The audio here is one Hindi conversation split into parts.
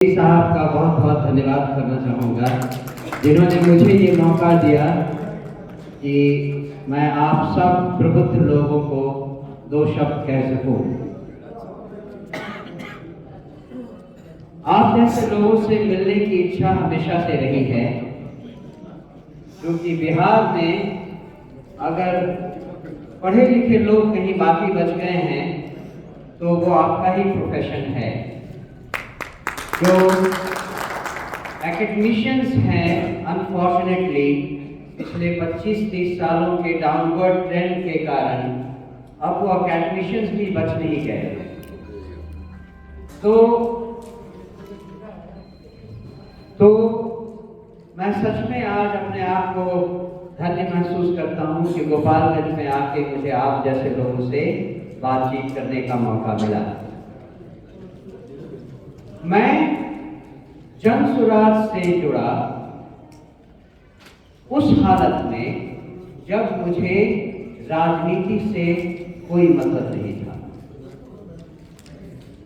साहब का बहुत बहुत धन्यवाद करना चाहूँगा जिन्होंने मुझे ये मौका दिया कि मैं आप सब प्रबुद्ध लोगों को दो शब्द कह सकूं। आप जैसे लोगों से मिलने की इच्छा हमेशा से रही है, क्योंकि बिहार में अगर पढ़े लिखे लोग कहीं बाकी बच गए हैं तो वो आपका ही प्रोफेशन है। जो एकेडमिशियंस हैं, अनफॉर्चुनेटली पिछले 25-30 सालों के डाउनवर्ड ट्रेंड के कारण अब वो एकेडमिशियंस भी बच नहीं गए। तो मैं सच में आज अपने आप को धन्य महसूस करता हूँ कि गोपालगंज में आके मुझे आप जैसे लोगों से बातचीत करने का मौका मिला। मैं जनसुराज से जुड़ा उस हालत में जब मुझे राजनीति से कोई मतलब नहीं था।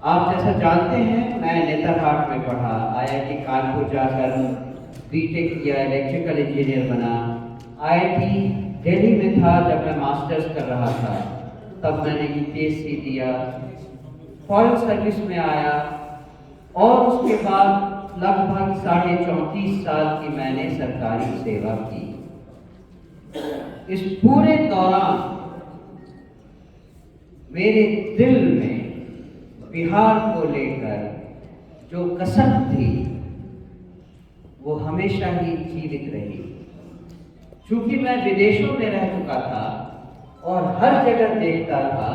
आप जैसा जानते हैं, मैं नेतरहाट में पढ़ा, IIT कानपुर जाकर बीटेक किया, इलेक्ट्रिकल इंजीनियर बना। IIT दिल्ली में था जब मैं मास्टर्स कर रहा था, तब मैंने UPSC दिया, फॉरेन सर्विस में आया और उसके बाद लगभग 34.5 साल की मैंने सरकारी सेवा की। इस पूरे दौरान मेरे दिल में बिहार को लेकर जो कसक थी वो हमेशा ही जीवित रही। चूंकि मैं विदेशों में रह चुका था और हर जगह देखता था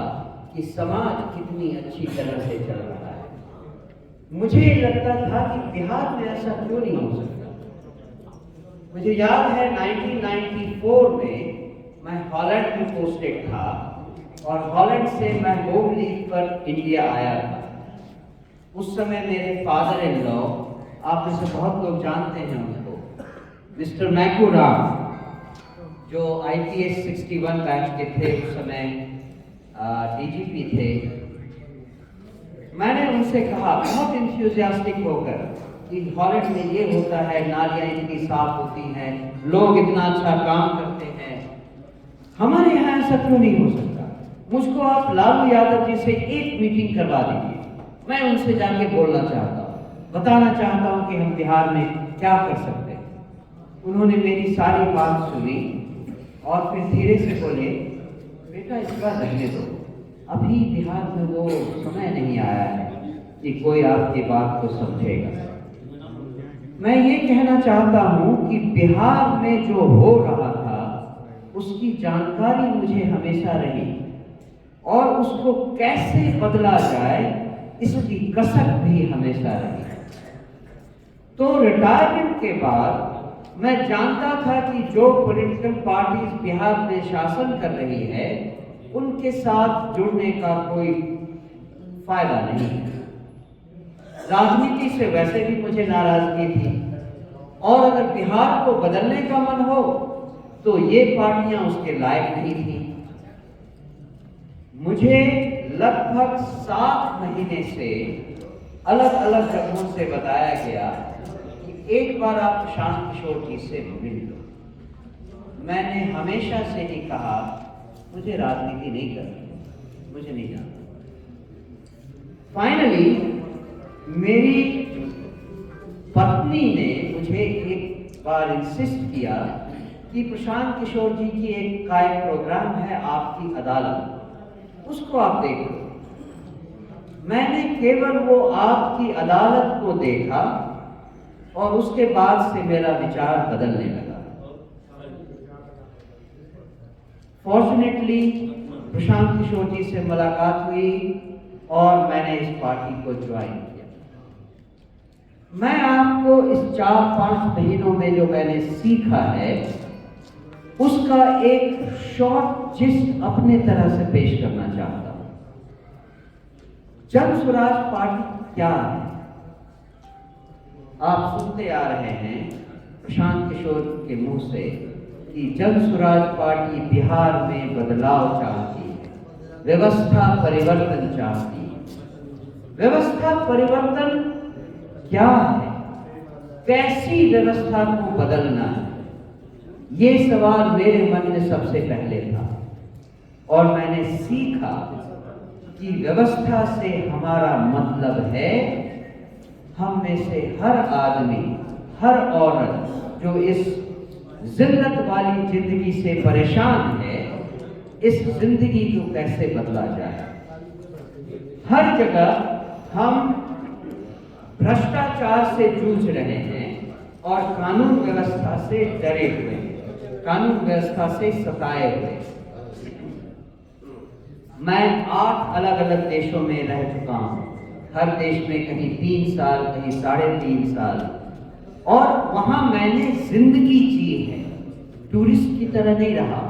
कि समाज कितनी अच्छी तरह से चल रहा है, मुझे लगता था कि बिहार में ऐसा क्यों नहीं हो सकता। मुझे याद है 1994 में मैं हॉलैंड में पोस्टेड था और हॉलैंड से मैं होम लीव पर इंडिया आया था। उस समय मेरे फादर इन लॉ, आप में से बहुत लोग जानते हैं उनको, मिस्टर मैकू राव, जो IPS 61 बैच के थे, उस समय DGP थे। मैंने उनसे कहा बहुत इंथुसियास्टिक होकर कि हॉलैंड में ये होता है, नालियाँ इतनी साफ होती हैं, लोग इतना अच्छा काम करते हैं, हमारे यहाँ ऐसा क्यों नहीं हो सकता। मुझको आप लालू यादव जी से एक मीटिंग करवा दीजिए, मैं उनसे जाके बोलना चाहता हूँ, बताना चाहता हूँ कि हम बिहार में क्या कर सकते हैं। उन्होंने मेरी सारी बात सुनी और फिर धीरे से बोले, बेटा इसका रहने दो, अभी बिहार में वो समय नहीं आया है कि कोई आपकी बात को समझेगा। मैं ये कहना चाहता हूँ कि बिहार में जो हो रहा था उसकी जानकारी मुझे हमेशा रही और उसको कैसे बदला जाए इसकी कसक भी हमेशा रही। तो रिटायरमेंट के बाद मैं जानता था कि जो पॉलिटिकल पार्टीज बिहार में शासन कर रही है उनके साथ जुड़ने का कोई फायदा नहीं है। राजनीति से वैसे भी मुझे नाराजगी थी और अगर बिहार को बदलने का मन हो तो ये पार्टियां उसके लायक नहीं थी। मुझे लगभग 7 महीने से अलग अलग जगहों से बताया गया कि एक बार आप प्रशांत किशोर जी से मिल लो। मैंने हमेशा से ही कहा मुझे राजनीति नहीं करनी, मुझे नहीं जानना। फाइनली मेरी पत्नी ने मुझे एक बार इंसिस्ट किया कि प्रशांत किशोर जी की एक प्रोग्राम है आपकी अदालत, उसको आप देख लो। मैंने केवल वो आपकी अदालत को देखा और उसके बाद से मेरा विचार बदलने लगा। फॉर्चुनेटली प्रशांत किशोर जी से मुलाकात हुई और मैंने इस पार्टी को ज्वाइन किया। मैं आपको इस 4-5 महीनों में जो मैंने सीखा है उसका एक शॉर्ट जिस्ट अपने तरह से पेश करना चाहता हूं। जन स्वराज पार्टी क्या है? आप सुनते आ रहे हैं प्रशांत किशोर के मुंह से कि जन स्वराज पार्टी बिहार में बदलाव चाहती है, व्यवस्था परिवर्तन चाहती है। व्यवस्था परिवर्तन क्या है, कैसी व्यवस्था को बदलना है, ये सवाल मेरे मन में सबसे पहले था। और मैंने सीखा कि व्यवस्था से हमारा मतलब है हम में से हर आदमी, हर औरत जो इस जिल्लत वाली जिंदगी से परेशान है, इस जिंदगी को कैसे बदला जाए। हर जगह हम भ्रष्टाचार से जूझ रहे हैं और कानून व्यवस्था से डरे हुए हैं, कानून व्यवस्था से सताए हुए हैं। मैं 8 अलग अलग देशों में रह चुका हूं, हर देश में कहीं 3 साल, कहीं 3.5 साल, और वहां मैंने जिंदगी जी है, टूरिस्ट की तरह नहीं रहा।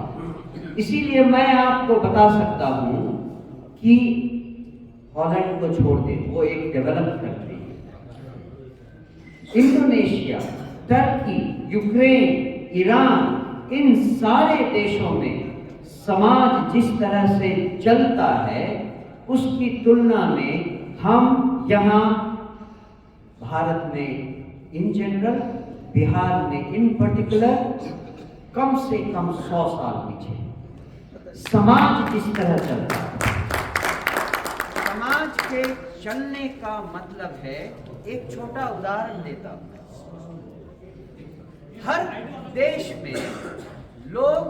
इसीलिए मैं आपको बता सकता हूं कि हॉलैंड को छोड़ दें, वो एक डेवलप्ड कंट्री है। इंडोनेशिया, टर्की, यूक्रेन, ईरान, इन सारे देशों में समाज जिस तरह से चलता है उसकी तुलना में हम यहाँ भारत में इन जनरल, बिहार में इन पर्टिकुलर कम से कम 100 साल पीछे। समाज जिस तरह चलता है, समाज के चलने का मतलब है, एक छोटा उदाहरण देता हूं। हर देश में लोग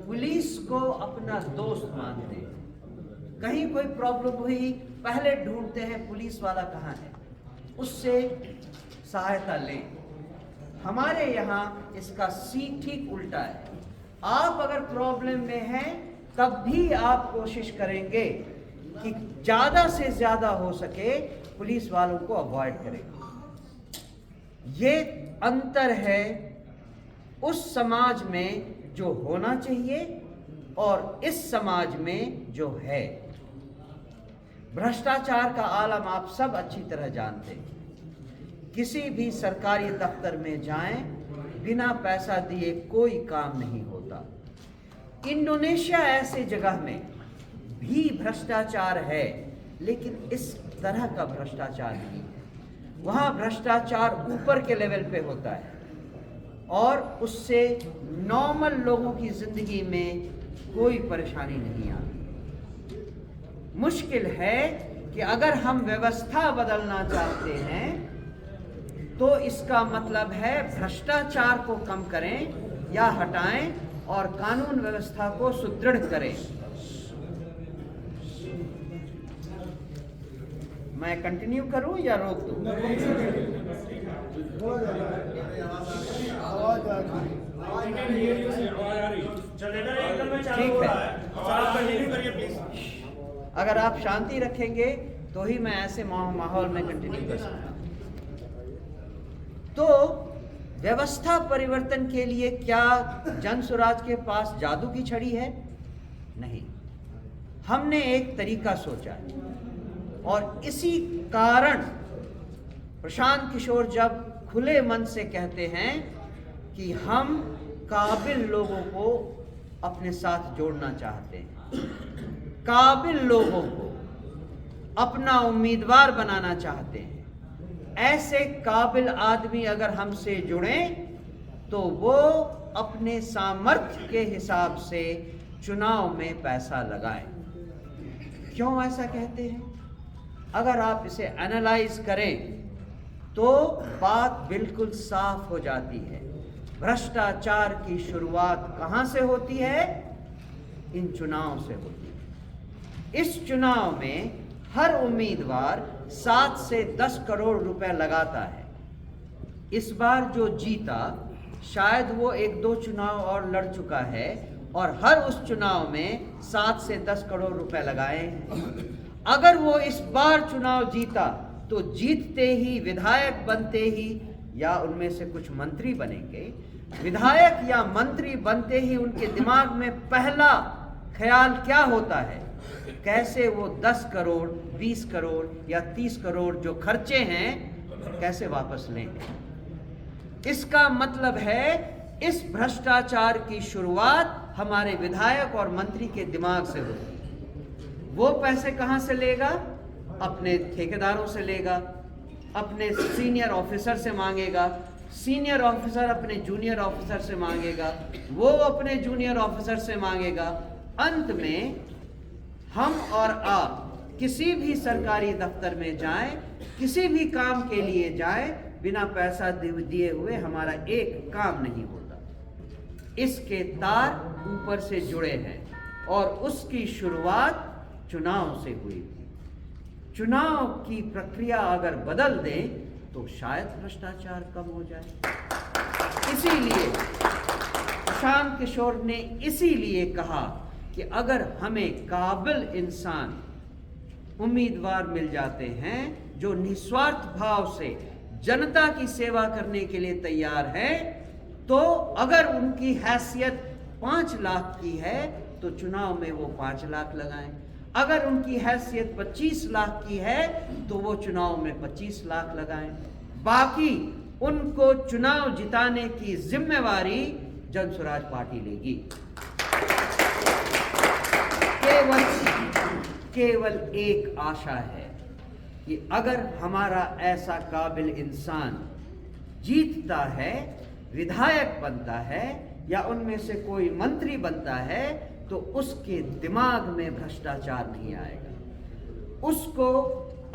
पुलिस को अपना दोस्त मानते हैं। कहीं कोई प्रॉब्लम हुई, पहले ढूंढते हैं पुलिस वाला कहाँ है, उससे सहायता लें। हमारे यहाँ इसका ठीक उल्टा है। आप अगर प्रॉब्लम में हैं तब भी आप कोशिश करेंगे कि ज़्यादा से ज़्यादा हो सके पुलिस वालों को अवॉइड करें। ये अंतर है उस समाज में जो होना चाहिए और इस समाज में जो है। भ्रष्टाचार का आलम आप सब अच्छी तरह जानते हैं। किसी भी सरकारी दफ्तर में जाएं, बिना पैसा दिए कोई काम नहीं होता। इंडोनेशिया ऐसे जगह में भी भ्रष्टाचार है, लेकिन इस तरह का भ्रष्टाचार नहीं है। वहाँ भ्रष्टाचार ऊपर के लेवल पे होता है और उससे नॉर्मल लोगों की जिंदगी में कोई परेशानी नहीं आती। मुश्किल है कि अगर हम व्यवस्था बदलना चाहते हैं तो इसका मतलब है भ्रष्टाचार को कम करें या हटाएं और कानून व्यवस्था को सुदृढ़ करें। मैं कंटिन्यू करूं या रोक दूं? ठीक है, अगर आप शांति रखेंगे तो ही मैं ऐसे माहौल में कंटिन्यू कर सकता हूं। तो व्यवस्था परिवर्तन के लिए क्या जन स्वराज के पास जादू की छड़ी है? नहीं। हमने एक तरीका सोचा और इसी कारण प्रशांत किशोर जब खुले मन से कहते हैं कि हम काबिल लोगों को अपने साथ जोड़ना चाहते हैं, काबिल लोगों को अपना उम्मीदवार बनाना चाहते हैं, ऐसे काबिल आदमी अगर हमसे जुड़ें तो वो अपने सामर्थ्य के हिसाब से चुनाव में पैसा लगाएं। क्यों ऐसा कहते हैं? अगर आप इसे एनालाइज करें तो बात बिल्कुल साफ हो जाती है। भ्रष्टाचार की शुरुआत कहां से होती है? इन चुनाव से होती है। इस चुनाव में हर उम्मीदवार 7 से 10 करोड़ रुपए लगाता है। इस बार जो जीता शायद वो 1-2 चुनाव और लड़ चुका है और हर उस चुनाव में 7 से 10 करोड़ रुपए लगाए हैं। अगर वो इस बार चुनाव जीता तो जीतते ही, विधायक बनते ही या उनमें से कुछ मंत्री बनेंगे, विधायक या मंत्री बनते ही उनके दिमाग में पहला ख्याल क्या होता है? कैसे वो 10 करोड़, 20 करोड़ या 30 करोड़ जो खर्चे हैं कैसे वापस लेंगे। इसका मतलब है इस भ्रष्टाचार की शुरुआत हमारे विधायक और मंत्री के दिमाग से होती है। वो पैसे कहां से लेगा? अपने ठेकेदारों से लेगा, अपने सीनियर ऑफिसर से मांगेगा, सीनियर ऑफिसर अपने जूनियर ऑफिसर से मांगेगा, वो अपने जूनियर ऑफिसर से मांगेगा। अंत में हम और आप किसी भी सरकारी दफ्तर में जाएं, किसी भी काम के लिए जाएं, बिना पैसा दिए हुए हमारा एक काम नहीं होता। इसके तार ऊपर से जुड़े हैं और उसकी शुरुआत चुनाव से हुई थी। चुनाव की प्रक्रिया अगर बदल दें तो शायद भ्रष्टाचार कम हो जाए। इसीलिए प्रशांत किशोर ने इसीलिए कहा कि अगर हमें काबिल इंसान उम्मीदवार मिल जाते हैं जो निस्वार्थ भाव से जनता की सेवा करने के लिए तैयार है, तो अगर उनकी हैसियत 5 लाख की है तो चुनाव में वो 5 लाख लगाएं। अगर उनकी हैसियत 25 लाख की है तो वो चुनाव में 25 लाख लगाएं। बाकी उनको चुनाव जिताने की जिम्मेवारी जनसुराज पार्टी लेगी। केवल एक आशा है कि अगर हमारा ऐसा काबिल इंसान जीतता है, विधायक बनता है या उनमें से कोई मंत्री बनता है, तो उसके दिमाग में भ्रष्टाचार नहीं आएगा। उसको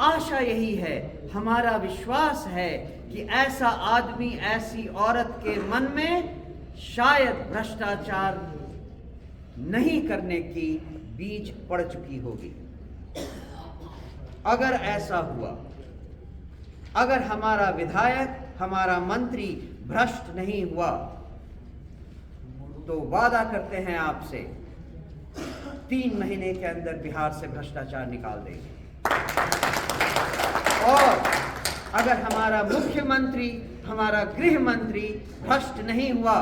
आशा यही है, हमारा विश्वास है कि ऐसा आदमी, ऐसी औरत के मन में शायद भ्रष्टाचार नहीं करने की बीज पड़ चुकी होगी। अगर ऐसा हुआ, अगर हमारा विधायक, हमारा मंत्री भ्रष्ट नहीं हुआ, तो वादा करते हैं आपसे 3 महीने के अंदर बिहार से भ्रष्टाचार निकाल देंगे। और अगर हमारा मुख्यमंत्री, हमारा गृह मंत्री भ्रष्ट नहीं हुआ,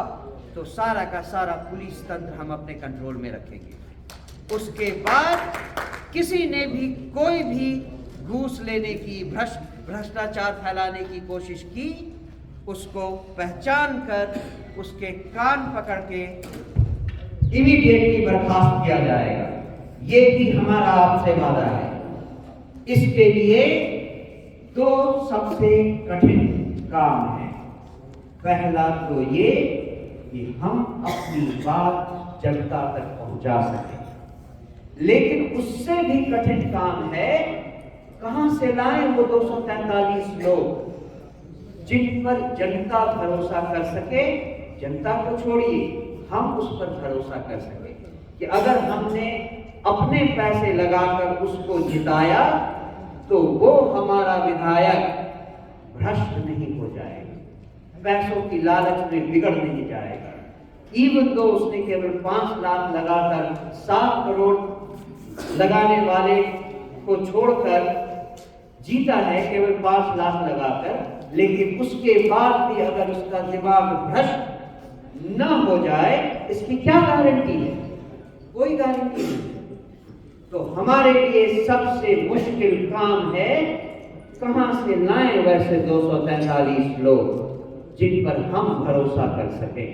तो सारा का सारा पुलिस तंत्र हम अपने कंट्रोल में रखेंगे। उसके बाद किसी ने भी कोई भी घूस लेने की, भ्रष्टाचार फैलाने की कोशिश की, उसको पहचान कर उसके कान पकड़ के इमीडिएटली बर्खास्त किया जाएगा। ये भी हमारा आपसे वादा है। इसके लिए 2 सबसे कठिन काम है। पहला तो ये कि हम अपनी बात जनता तक पहुंचा सकें, लेकिन उससे भी कठिन काम है कहां से लाएं वो 243 लोग जिन पर जनता भरोसा कर सके। जनता को छोड़िए, हम उस पर भरोसा कर सके कि अगर हमने अपने पैसे लगाकर उसको जिताया तो वो हमारा विधायक भ्रष्ट नहीं हो जाएगा, पैसों की लालच में बिगड़ नहीं जाएगा। इवन दो उसने केवल 5 लाख लगाकर 7 करोड़ लगाने वाले को छोड़कर जीता है, केवल 5 लाख लगाकर, लेकिन उसके बाद भी अगर उसका दिमाग भ्रष्ट न हो जाए, इसकी क्या गारंटी है? कोई गारंटी नहीं। तो हमारे लिए सबसे मुश्किल काम है कहां से लाएं वैसे 243 लोग जिन पर हम भरोसा कर सके,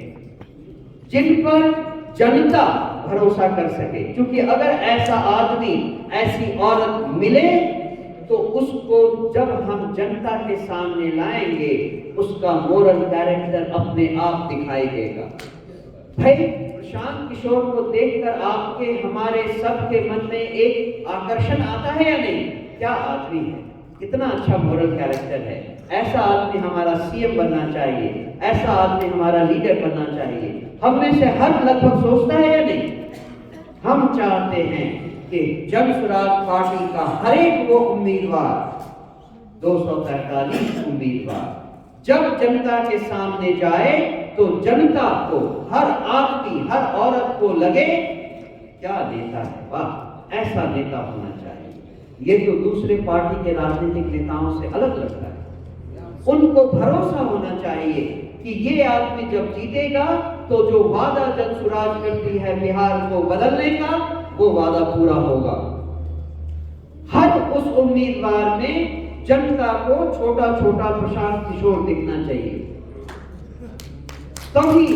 जिन पर जनता भरोसा कर सके। क्योंकि अगर ऐसा आदमी, ऐसी औरत मिले तो उसको जब हम जनता के सामने लाएंगे, उसका मोरल कैरेक्टर अपने आप दिखाई देगा। भाई, प्रशांत किशोर को देखकर आपके, हमारे सबके मन में एक आकर्षण आता है या नहीं? क्या आदमी है, कितना अच्छा मोरल कैरेक्टर है, ऐसा आदमी हमारा सीएम बनना चाहिए, ऐसा आदमी हमारा लीडर बनना चाहिए। हम में से हर लगभग सोचता है या नहीं? हम चाहते हैं कि जनसुराज पार्टी का हर एक वो उम्मीदवार, 243 उम्मीदवार जब जनता के सामने जाए तो जनता को, हर आदमी, हर औरत को लगे क्या नेता है, वाह, ऐसा नेता होना चाहिए। ये तो दूसरे पार्टी के राजनीतिक नेताओं से अलग लगता है। उनको भरोसा होना चाहिए कि ये आदमी जब जीतेगा तो जो वादा जनसुराज करती है बिहार को बदलने का, वो वादा पूरा होगा। हर उस उम्मीदवार में जनता को छोटा छोटा प्रशांत किशोर दिखना चाहिए, तभी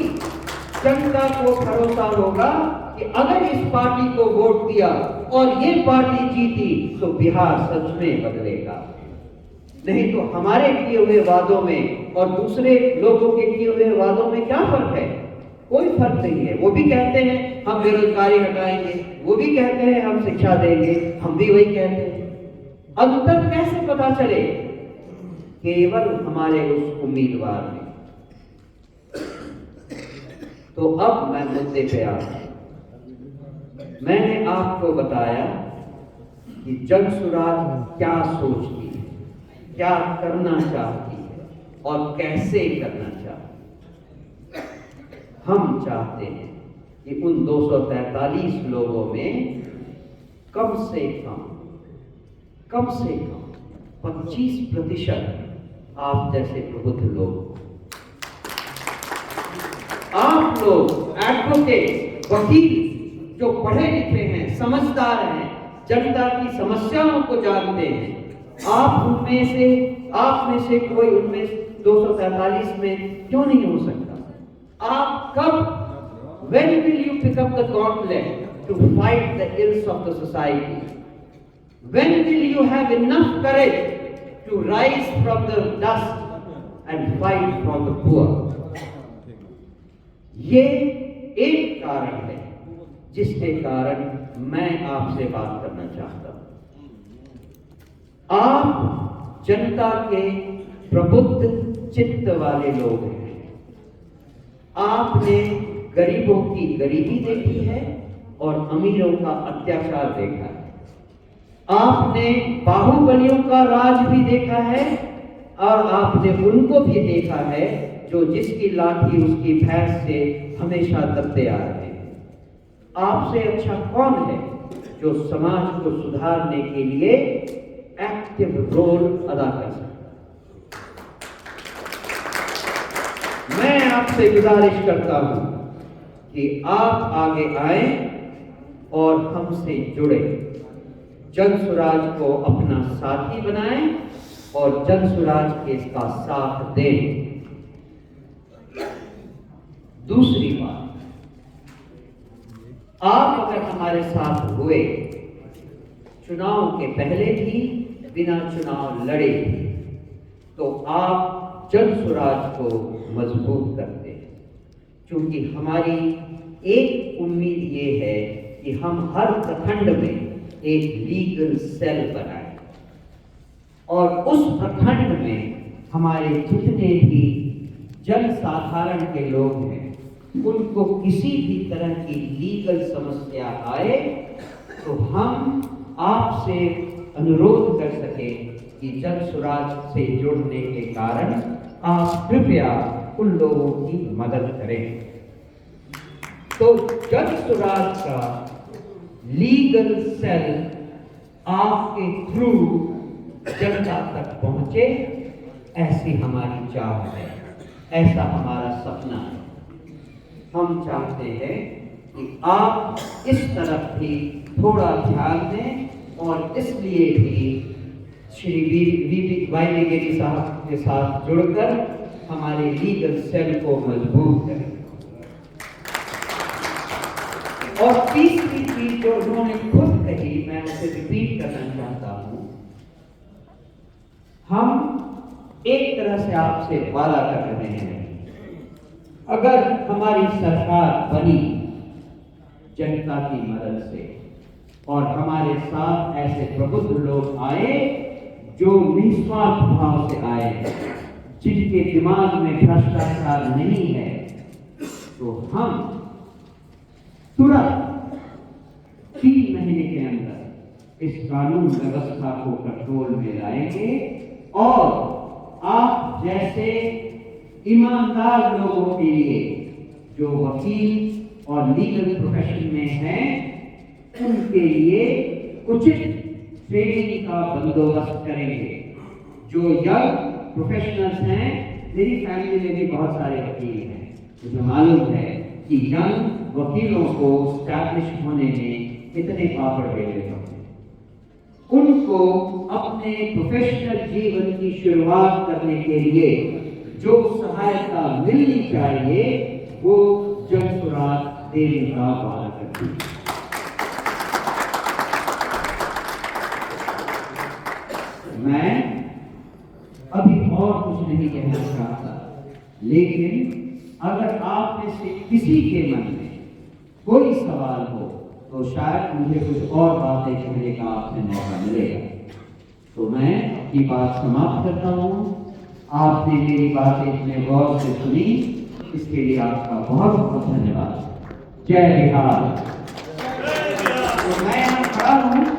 जनता को भरोसा होगा कि अगर इस पार्टी को वोट दिया और ये पार्टी जीती तो बिहार सच में बदलेगा। नहीं तो हमारे किए हुए वादों में और दूसरे लोगों के किए हुए वादों में क्या फर्क है? कोई फर्क नहीं है। वो भी कहते हैं हम बेरोजगारी हटाएंगे, वो भी कहते हैं हम शिक्षा देंगे, हम भी वही कहते हैं। अंतर कैसे पता चले? केवल हमारे उस उम्मीदवार में। तो अब मैं मुद्दे पे आता हूं। मैंने आपको बताया कि जन सुराज क्या सोचती है, क्या करना चाहती है और कैसे करना चाहती है। हम चाहते हैं कि उन 243 लोगों में कम से कम 25% आप जैसे प्रबुद्ध लोग, आप लोग एडवोकेट, वकील जो पढ़े लिखे हैं, समझदार हैं, जनता की समस्याओं को जानते हैं, आप में से कोई उनमें 243 में क्यों नहीं हो सकता? आप कब, when will you pick up the gauntlet to fight the ills of the society? When will you have enough courage to rise from the dust and fight for the poor? ये एक कारण है जिसके कारण मैं आपसे बात करना चाहता हूं। आप जनता के प्रबुद्ध चित्त वाले लोग हैं। आपने गरीबों की गरीबी देखी है और अमीरों का अत्याचार देखा है। आपने बाहुबलियों का राज भी देखा है और आपने उनको भी देखा है जो जिसकी लाठी उसकी भैंस से हमेशा दबते आ रहे हैं। आपसे अच्छा कौन है जो समाज को सुधारने के लिए एक्टिव रोल अदा कर सकता? मैं आपसे गुजारिश करता हूं कि आप आगे आए और हमसे जुड़े, जन सुराज को अपना साथी बनाएं और जन सुराज के इसका साथ दें। दूसरी बात, आप अगर हमारे साथ हुए, चुनाव के पहले भी बिना चुनाव लड़े भी, तो आप जन सुराज को मजबूत करते हैं। क्योंकि हमारी एक उम्मीद ये है कि हम हर प्रखंड में एक लीगल सेल बनाएं और उस प्रखंड में हमारे जितने भी जन साधारण के लोग हैं, उनको किसी भी तरह की लीगल समस्या आए तो हम आपसे अनुरोध कर सके कि जन सुराज से जुड़ने के कारण आप कृपया उन लोगों की मदद करें। तो जन सुराज का लीगल सेल आपके थ्रू जनता तक पहुंचे, ऐसी हमारी चाह है, ऐसा हमारा सपना है। हम चाहते हैं कि आप इस तरफ भी थोड़ा ध्यान दें और इसलिए भी श्री वी वाई गिरी साहब के साथ जुड़कर हमारे लीगल सेल को मजबूत करें। और तीसरी चीज जो उन्होंने खुद कही, मैं उसे रिपीट करना चाहता हूं। हम एक तरह से आपसे वादा कर रहे हैं, अगर हमारी सरकार बनी जनता की मदद से और हमारे साथ ऐसे प्रबुद्ध लोग आए जो निस्वार्थ भाव से आए हैं, जिनके दिमाग में भ्रष्टाचार नहीं है, तो हम तुरंत 3 महीने के अंदर इस कानून व्यवस्था को कंट्रोल में लाएंगे और आप जैसे ईमानदार लोगों के लिए जो वकील और लीगल प्रोफेशन में हैं, उनके लिए उचित ट्रेनिंग का बंदोबस्त करेंगे। जो यंग प्रोफेशनल्स हैं, मेरी फैमिली में भी बहुत सारे वकील हैं, मुझे मालूम है कि यंग वकीलों को स्टैब्लिश होने में कितने पापड़ बेले होते हैं। उनको अपने प्रोफेशनल जीवन की शुरुआत करने के लिए जो सहायता मिलनी चाहिए वो जन सुराज देने का वादा करती है। मैं नहीं कहना चाहता, लेकिन अगर आप में से किसी के मन में कोई सवाल हो तो शायद मुझे कुछ और बातें कहने का आपसे मौका मिलेगा। तो मैं अपनी बात समाप्त करता हूँ। आपने मेरी बातें इतने गौर से सुनी, इसके लिए आपका बहुत बहुत धन्यवाद। जय बिहार। तो मैं यहाँ खड़ा हूँ